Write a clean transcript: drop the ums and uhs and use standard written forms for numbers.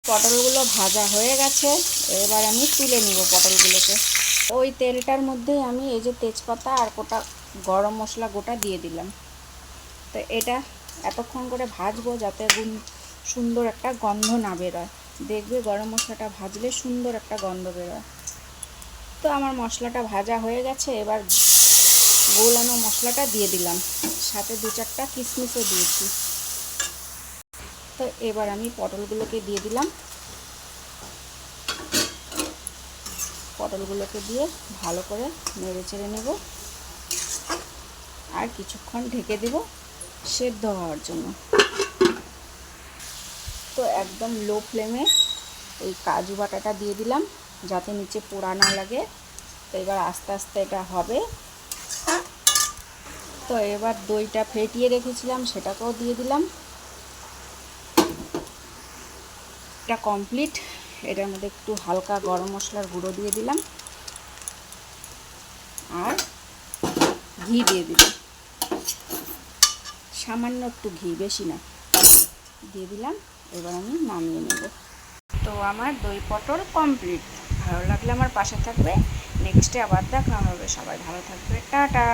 পটলগুলো ভাজা হয়ে গেছে, এবার আমি তুলে নিব পটলগুলোকে। ওই তেলটার মধ্যেই আমি এই যে তেজপাতা আর গোটা গরম মশলা গোটা দিয়ে দিলাম। তো এটা এতক্ষণ করে ভাজবো যাতে সুন্দর একটা গন্ধ না বেরোয়। দেখবে গরম মশলাটা ভাজলে সুন্দর একটা গন্ধ বেরোয়। তো আমার মশলাটা ভাজা হয়ে গেছে, এবার গোলানো মশলাটা দিয়ে দিলাম, সাথে 2-4টা কিশমিশও দিয়েছি। তো এবার আমি পটলগুলোকে দিয়ে দিলাম। পটলগুলোকে দিয়ে ভালো করে নেড়ে চেড়ে নেব আর কিছুক্ষণ ঢেকে দেব সেদ্ধ হওয়ার জন্য। তো একদম লো ফ্লেমে ওই কাজু বাটাটা দিয়ে দিলাম যাতে নিচে পোড়া না লাগে। তো এবার আস্তে আস্তে এটা হবে। তো এবার দইটা ফেটিয়ে রেখেছিলাম সেটাকেও দিয়ে দিলাম। এটা কমপ্লিট। এটার মধ্যে একটু হালকা গরম মশলার গুঁড়ো দিয়ে দিলাম আর ঘি দিয়ে দিলাম, সামান্য একটু ঘি, বেশি না, দিয়ে দিলাম। এবার আমি নামিয়ে নেব। তো আমার দই পটল কমপ্লিট। ভালো লাগলে আমার পাশে থাকবে, নেক্সটে আবার দেখা হবে। সবাই ভালো থাকবে, টাটা।